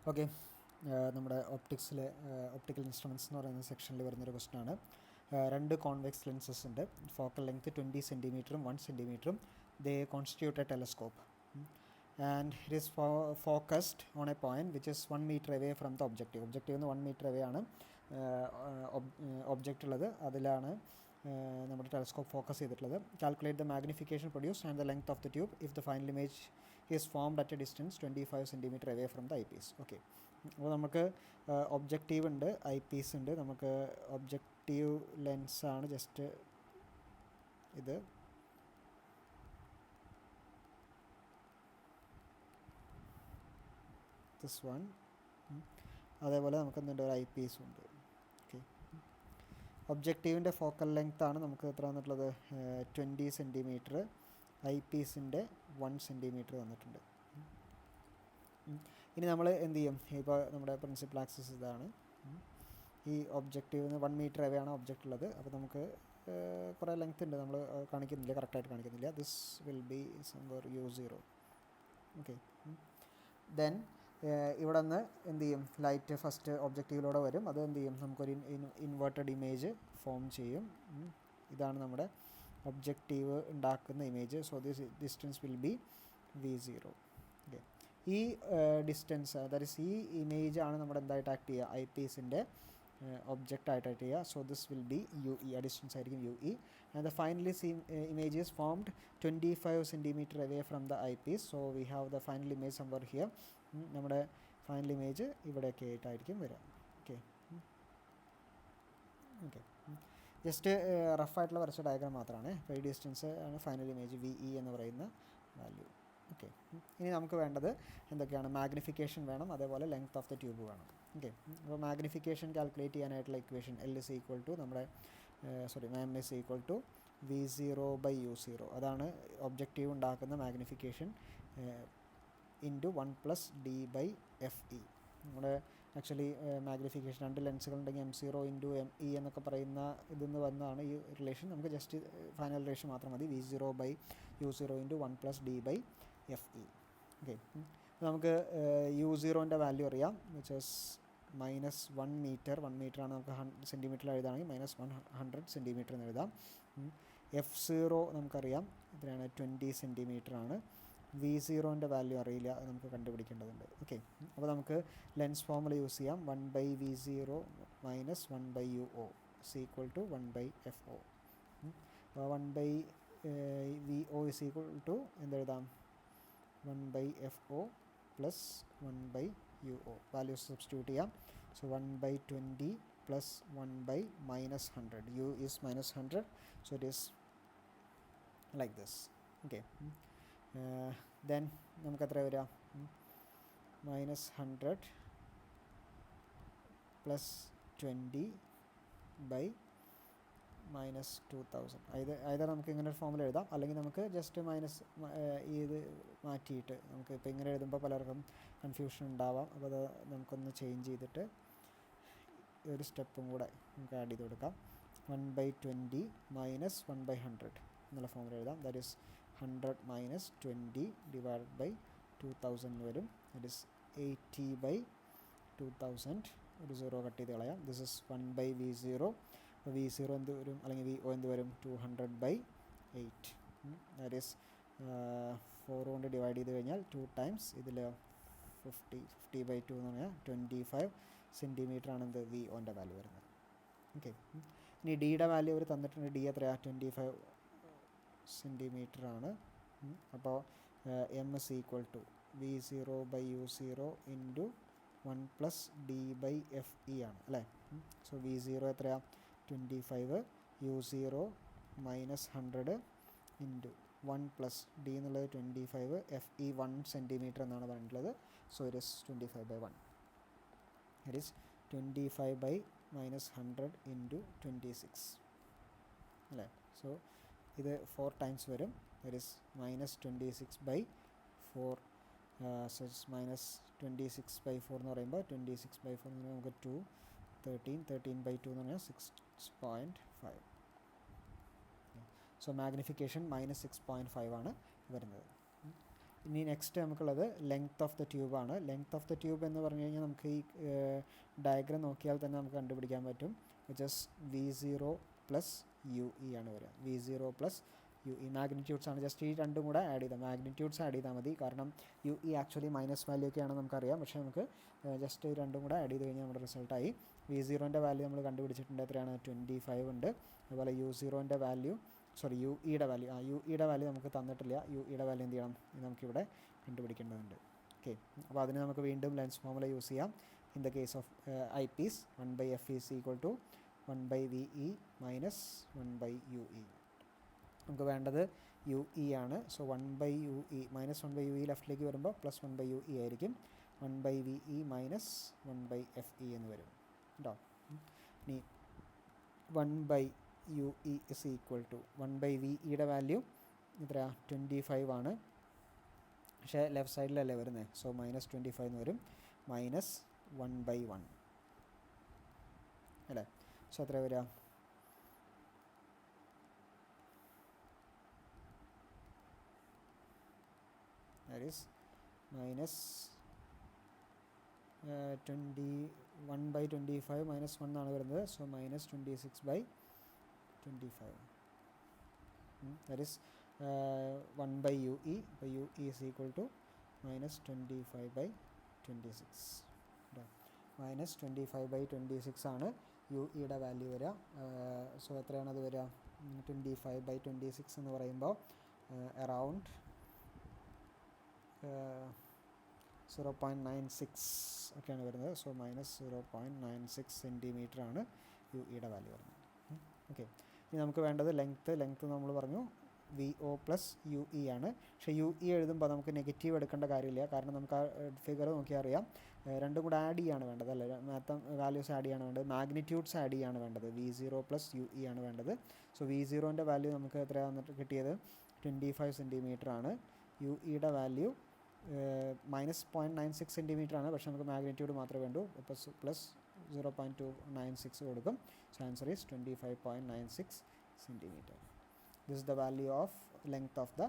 Okay, നമ്മുടെ optical instruments എന്ന് പറയുന്ന സെക്ഷനിൽ വരുന്നൊരു ക്വസ്റ്റനാണ്. രണ്ട് കോൺവെക്സ് ലെൻസസ് ഉണ്ട്. ഫോക്കൽ ലെങ്ത് 20 സെൻറ്റിമീറ്ററും 1 സെൻറ്റിമീറ്ററും. They constitute a telescope and it is focused on a point which is 1 metre away from the objective. Objective നിന്ന് 1 മീറ്റർ അവേ ആണ് ഒബ്ജക്റ്റ് ഉള്ളത്. അതിലാണ് നമ്മുടെ ടെലസ്കോപ്പ് ഫോക്കസ് ചെയ്തിട്ടുള്ളത്. Calculate the magnification produced and the length of the tube if the final image is formed at a distance 25 centimetre away from the eye piece. Okay, അപ്പോൾ നമുക്ക് objective ഉണ്ട്, I Ps ഉണ്ട്. നമുക്ക് objective ലെൻസാണ് just ഇത്. This one. അതേപോലെ നമുക്ക് എന്തുണ്ട്, ഒരു ഐ പീസും ഉണ്ട്. ഓക്കെ, ഒബ്ജക്റ്റീവിൻ്റെ ഫോക്കൽ ലെങ്ത് ആണ് നമുക്ക് എത്ര വന്നിട്ടുള്ളത്, 20 സെൻറ്റിമീറ്റർ. ഐ പീസിൻ്റെ 1 സെൻറ്റിമീറ്റർ തന്നിട്ടുണ്ട്. ഇനി നമ്മൾ എന്ത് ചെയ്യും, ഇപ്പോൾ നമ്മുടെ പ്രിൻസിപ്പൽ ആക്സിസ് ഇതാണ്. ഈ ഒബ്ജക്റ്റീവിന് 1 മീറ്റർ അവേ ആണ് ഒബ്ജക്റ്റ് ഉള്ളത്. അപ്പോൾ നമുക്ക് കുറേ ലെങ്ത് ഉണ്ട്, നമ്മൾ കാണിക്കുന്നില്ല, കറക്റ്റായിട്ട് കാണിക്കുന്നില്ല. This will B സംവർ u0. Okay, then ഇവിടെ നിന്ന് എന്ത് ചെയ്യും, ലൈറ്റ് ഫസ്റ്റ് ഒബ്ജക്റ്റീവിലൂടെ വരും. അത് എന്ത് ചെയ്യും, നമുക്കൊരു ഇൻവേർട്ടഡ് ഇമേജ് ഫോം ചെയ്യും. ഇതാണ് നമ്മുടെ ഒബ്ജക്റ്റീവ് ഉണ്ടാക്കുന്ന image. So this distance will be v0. Okay, ഈ ഡിസ്റ്റൻസ്, ദാറ്റ് ഈസ് ഈ ഇമേജ് ആണ് നമ്മുടെ എന്തായിട്ട് ആക്ട് ചെയ്യുക, ഐ പീസിൻ്റെ ഒബ്ജക്റ്റ് ആയിട്ട് ആക്ട് ചെയ്യുക. So this will be UE. ആ ഡിസ്റ്റൻസ് ആയിരിക്കും UE. And the finally image is formed 25 centimetre away from the eye piece. So we have the final image somewhere here. നമ്മുടെ final image ഇവിടെയൊക്കെ ആയിട്ടായിരിക്കും വരിക. Okay okay, just റഫായിട്ടുള്ള വരച്ച diagram മാത്രമാണ്. അപ്പോൾ ഈ ഡിസ്റ്റൻസ് ആണ് ഫൈനൽ ഇമേജ് VE എന്ന് പറയുന്ന വാല്യൂ. ഓക്കെ, ഇനി നമുക്ക് വേണ്ടത് എന്തൊക്കെയാണ്, മാഗ്നിഫിക്കേഷൻ വേണം, അതേപോലെ ലെങ്ത് ഓഫ് ദ ട്യൂബ് വേണം. ഓക്കെ, അപ്പോൾ മാഗ്നിഫിക്കേഷൻ കാൽക്കുലേറ്റ് ചെയ്യാനായിട്ടുള്ള equation L is equal to നമ്മുടെ M is equal to V0/U0. അതാണ് ഒബ്ജക്റ്റീവ് ഉണ്ടാക്കുന്ന മാഗ്നിഫിക്കേഷൻ ഇൻറ്റു 1+D/FE. നമ്മുടെ ആക്ച്വലി മാഗ്നിഫിക്കേഷൻ രണ്ട് ലെൻസുകളുണ്ടെങ്കിൽ M0 ഇൻറ്റു ME എന്നൊക്കെ പറയുന്ന ഇതിൽ വന്നാണ് ഈ റിലേഷൻ. നമുക്ക് ജസ്റ്റ് ഫൈനൽ റിലേഷൻ മാത്രം മതി, V0/U0 ഇൻറ്റു 1+D/FE. ഓക്കെ, നമുക്ക് U0ൻ്റെ വാല്യൂ അറിയാം, വിച്ച് ഈസ് -1 മീറ്റർ. 1 മീറ്റർ ആണ്, നമുക്ക് സെൻറ്റിമീറ്ററിൽ എഴുതാണെങ്കിൽ -100 സെൻറ്റിമീറ്റർ എന്ന് എഴുതാം. F0 നമുക്കറിയാം, എത്രയാണ്, 20 സെൻറ്റിമീറ്റർ ആണ്. V0ൻ്റെ വാല്യൂ അറിയില്ല, അത് നമുക്ക് കണ്ടുപിടിക്കേണ്ടതുണ്ട്. ഓക്കെ, അപ്പോൾ നമുക്ക് ലെൻസ് ഫോർമുല യൂസ് ചെയ്യാം. 1/V0 - 1/UO is equal to 1/FO. 1/VO is equal to എന്തെഴുതാം, 1/FO plus 1/UO. Values substitute ചെയ്യാം. So 1/20 plus 1/-100. U is -100, so it is like this. Okay, then നമുക്ക് എത്ര വരിക, -100 plus 20 by -2000. either നമുക്ക് ഇങ്ങനെ ഒരു ഫോമിൽ എഴുതാം, അല്ലെങ്കിൽ നമുക്ക് ജസ്റ്റ് ഇത് മാറ്റിയിട്ട് നമുക്ക് ഇപ്പോൾ ഇങ്ങനെ എഴുതുമ്പോൾ പലർക്കും കൺഫ്യൂഷൻ ഉണ്ടാവാം. അപ്പോൾ അത് നമുക്കൊന്ന് ചേഞ്ച് ചെയ്തിട്ട് ഒരു സ്റ്റെപ്പും കൂടെ നമുക്ക് ആഡ് ചെയ്ത് കൊടുക്കാം. 1/20 - 1/100 എന്നുള്ള ഫോമിൽ എഴുതാം. ദാറ്റ് ഈസ് 100 - 20 ഡിവൈഡഡ് ബൈ 2000 വരും. That is 80/2000. ഒരു 0 കട്ട് ചെയ്ത് കളയാം. This is 1/V0. അപ്പോൾ V0 എന്ത് വരും, അല്ലെങ്കിൽ VO എന്ത് വരും, 200/8. ദാറ്റ് ഈസ് 4 കൊണ്ട് ഡിവൈഡ് ചെയ്ത് കഴിഞ്ഞാൽ 2 ടൈംസ് ഇതിൽ 50/2 എന്ന് പറഞ്ഞാൽ 25 സെൻറ്റിമീറ്റർ ആണ് എന്ത് VOൻ്റെ വാല്യൂ വരുന്നത്. ഓക്കെ, ഇനി ഡിയുടെ വാല്യൂ അവർ തന്നിട്ടുണ്ട്. ഡി എത്രയാണ്, 25 സെൻറ്റിമീറ്റർ ആണ്. അപ്പോൾ M is equal to V0/U0 into 1+D/FE ആണ് അല്ലേ. സോ V0 എത്രയാണ്, 25, U0 -100 ഇൻറ്റു 1+D എന്നുള്ളത് 25, FE 1 സെൻറ്റിമീറ്റർ എന്നാണ് പറഞ്ഞിട്ടുള്ളത്. So it is 25/1. It is 25/-100 into 26 അല്ലേ. സോ ഇത് 4 ടൈംസ് വരും. That is -26/4. സോ -26/4 എന്ന് പറയുമ്പോൾ 26/4 എന്ന് പറയുമ്പോൾ നമുക്ക് 2, 13/2 എന്ന് പറഞ്ഞാൽ 6.5. സോ മാഗ്നിഫിക്കേഷൻ -6.5 ആണ് വരുന്നത്. ഇനി നെക്സ്റ്റ് നമുക്കുള്ളത് ലെങ്ത് ഓഫ് ദ ട്യൂബാണ്. ലെങ്ത് ഓഫ് ദ ട്യൂബ് എന്ന് പറഞ്ഞു കഴിഞ്ഞാൽ നമുക്ക് ഈ ഡയഗ്രം നോക്കിയാൽ തന്നെ നമുക്ക് കണ്ടുപിടിക്കാൻ പറ്റും. ജസ്റ്റ് V0 പ്ലസ് UE ആണ് വരിക. V0 പ്ലസ് UE മാഗ്നിറ്റ്യൂഡ്സ് ആണ്. ജസ്റ്റ് ഈ രണ്ടും കൂടെ ആഡ് ചെയ്താൽ മാഗ്നിറ്റ്യൂഡ്സ് ആഡ് ചെയ്താൽ മതി. കാരണം UE ആക്ച്വലി മൈനസ് വാല്യൂ ഒക്കെയാണ് നമുക്കറിയാം. പക്ഷേ നമുക്ക് ജസ്റ്റ് ഈ രണ്ടും കൂടെ ആഡ് ചെയ്ത് കഴിഞ്ഞാൽ നമ്മുടെ റിസൾട്ടായി. V0ൻ്റെ വാല്യൂ നമ്മൾ കണ്ടുപിടിച്ചിട്ടുണ്ട്. എത്രയാണ്? 25 ഉണ്ട്. അതുപോലെ U0ൻ്റെ വാല്യൂ UEയുടെ വാല്യൂ നമുക്ക് തന്നിട്ടില്ല. UEയുടെ വാല്യൂ എന്ത് ചെയ്യണം? നമുക്കിവിടെ കണ്ടുപിടിക്കേണ്ടതുണ്ട്. ഓക്കെ, അപ്പോൾ അതിന് നമുക്ക് വീണ്ടും ലെൻസ് ഫോർമുല യൂസ് ചെയ്യാം. In the case of eye piece 1/f is equal to 1/VE minus 1/UE. നമുക്ക് വേണ്ടത് UE ആണ്. സോ 1/UE മൈനസ് 1/UE ലെഫ്റ്റിലേക്ക് വരുമ്പോൾ പ്ലസ് 1/UE ആയിരിക്കും. 1/VE മൈനസ് 1/FE എന്ന് വരും കേട്ടോ. ഇനി 1/UE ഇസ് ഈക്വൽ ടു 1/VEയുടെ വാല്യൂ എത്രയാ? 25 ആണ്. പക്ഷേ ലെഫ്റ്റ് സൈഡിലല്ലേ വരുന്നത്. സോ മൈനസ് 25 എന്ന് വരും. മൈനസ് 1/1 അല്ലേ. സോ എത്ര വരിക? that is minus 21/25 മൈനസ് 1 ആണ് വരുന്നത്. So minus 26/25. that is 1/UE. അപ്പോൾ UE is equal to minus 25/26. Minus 25/26 ആണ് UEയുടെ വാല്യൂ വരിക. സോ എത്രയാണത് വരിക? 25/26 എന്ന് പറയുമ്പോൾ അറൗണ്ട് 0.96 ഒക്കെയാണ് വരുന്നത്. സോ മൈനസ് 0.96 സെൻറ്റിമീറ്റർ ആണ് UEയുടെ വാല്യൂ വരുന്നത്. ഓക്കെ, ഇനി നമുക്ക് വേണ്ടത് ലെങ്ത്ത് നമ്മൾ പറഞ്ഞു VO പ്ലസ് UE ആണ്. പക്ഷേ UE എഴുതുമ്പോൾ നമുക്ക് നെഗറ്റീവ് എടുക്കേണ്ട കാര്യമില്ല. കാരണം നമുക്ക് ആ ഫിഗർ നോക്കിയാൽ അറിയാം രണ്ടും കൂടെ ആഡ് ചെയ്യാണ് വേണ്ടത് അല്ലേ. വാല്യൂസ് ആഡ് ചെയ്യാണ് വേണ്ടത്. മാഗ്നിറ്റ്യൂഡ്സ് ആഡ് ചെയ്യാണ് വേണ്ടത്. V0 പ്ലസ് UE ആണ് വേണ്ടത്. സോ V0ൻ്റെ വാല്യൂ നമുക്ക് എത്രയാണ് കിട്ടിയത്? 25 സെൻറ്റിമീറ്റർ ആണ്. UEയുടെ വാല്യൂ മൈനസ് 0.96 സെൻറ്റിമീറ്റർ ആണ്. പക്ഷേ നമുക്ക് മാഗ്നിറ്റ്യൂഡ് മാത്രമേ വേണ്ടൂ. പ്ലസ് 0.296 കൊടുക്കും. So answer is 25.96 centimetre. This is the value of length of the